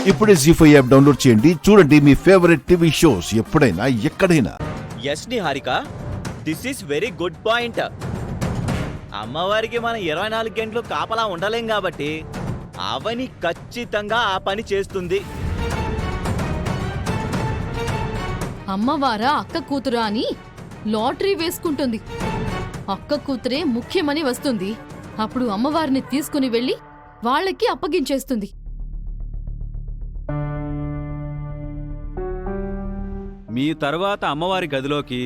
ఇప్పుడే జీ5 app download చేయండి. చూడండి మీ ఫేవరెట్ టీవీ షోస్ ఎప్పుడైనా ఎక్కడైనా. Yes Niharika, this is very good point. అమ్మవారికి మనం 24 గంటలు కాపలా ఉండలేం కాబట్టి అవని ఖచ్చితంగా ఆ పని చేస్తుంది. అమ్మవారా అక్క కూతురా అని లాటరీ వేసుకుంటుంది. అక్క కూతురే ముఖ్యమని వస్తుంది. అప్పుడు అమ్మవారిని తీసుకుని వెళ్ళి వాళ్ళకి అప్పగించేస్తుంది. మీ తరువాత అమ్మవారి గదిలోకి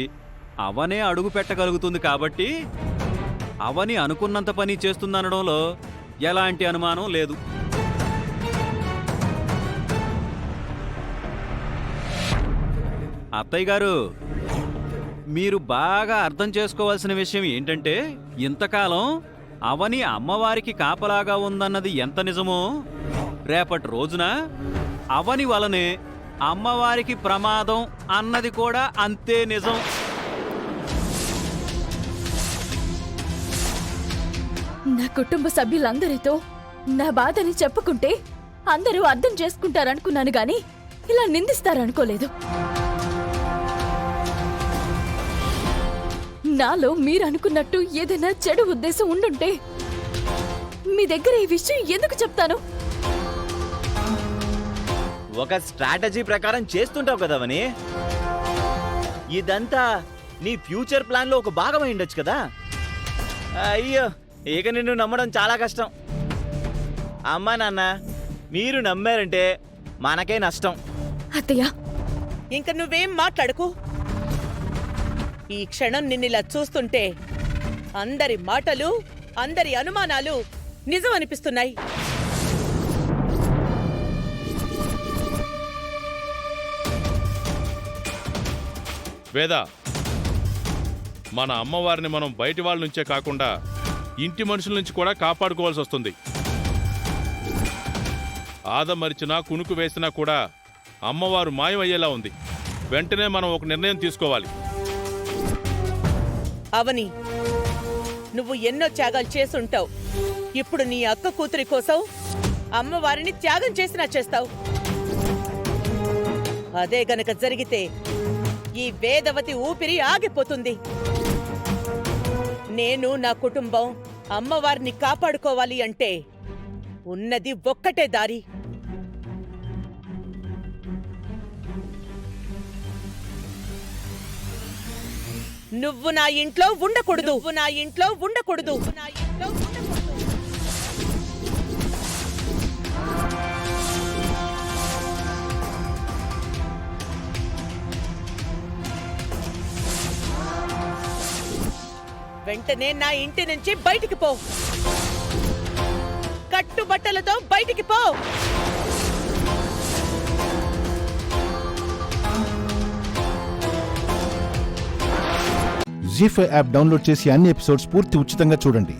అవనే అడుగు పెట్టగలుగుతుంది కాబట్టి అవని అనుకున్నంత పని చేస్తుందనడంలో ఎలాంటి అనుమానం లేదు. అత్తయ్య గారు, మీరు బాగా అర్థం చేసుకోవాల్సిన విషయం ఏంటంటే, ఇంతకాలం అవని అమ్మవారికి కాపలాగా ఉందన్నది ఎంత నిజమో, రేపటి రోజున అవని వలనే అమ్మవారికి ప్రమాదం అన్నది కూడా అంతే నిజం. నా కుటుంబ సభ్యులందరితో నా బాధని చెప్పుకుంటే అందరూ అర్థం చేసుకుంటారనుకున్నాను గాని ఇలా నిందిస్తారనుకోలేదు. నాలో మీరనుకున్నట్టు ఏదైనా చెడు ఉద్దేశం ఉండుంటే మీ దగ్గర ఈ విషయం ఎందుకు చెప్తాను? ఒక స్ట్రాటజీ ప్రకారం చేస్తుంటావు కదవని. ఇదంతా నీ ఫ్యూచర్ ప్లాన్ లో ఒక భాగమై ఉండొచ్చు కదా. అయ్యో, ఇక నిన్ను నమ్మడం చాలా కష్టం. అమ్మా నాన్న మీరు నమ్మారంటే మనకే నష్టం. అత్తయ్య, ఇంక నువ్వేం మాట్లాడకు. ఈ క్షణం నిన్నిలా చూస్తుంటే అందరి మాటలు, అందరి అనుమానాలు నిజం అనిపిస్తున్నాయి. వేద, మన అమ్మవారిని మనం బయటి వాళ్ళ నుంచే కాకుండా ఇంటి మనుషుల నుంచి కూడా కాపాడుకోవాల్సి వస్తుంది. ఆదమరిచినా కునుకు వేసినా కూడా అమ్మవారు మాయమయ్యేలా ఉంది. వెంటనే మనం ఒక నిర్ణయం తీసుకోవాలి. అవని, నువ్వు ఎన్నో త్యాగాలు చేసుంటావు. ఇప్పుడు నీ అక్క కూతురి కోసం అమ్మవారిని త్యాగం చేసినా చేస్తావు. అదే గనక జరిగితే ఈ వేదవతి ఊపిరి ఆగిపోతుంది. నేను నా కుటుంబం అమ్మవారిని కాపాడుకోవాలి అంటే ఉన్నది ఒక్కటే దారి. నువ్వు నా ఇంట్లో ఉండకూడదు. నా ఇంట్లో ఉండకూడదు. నా ఇంట్లో ఉండకూడదు. వెంటనే నా ఇంటి నుంచి బయటికి పో. కట్టుబట్టలతో బయటికి పో. జీ5 యాప్ డౌన్లోడ్ చేసి అన్ని ఎపిసోడ్స్ పూర్తి ఉచితంగా చూడండి.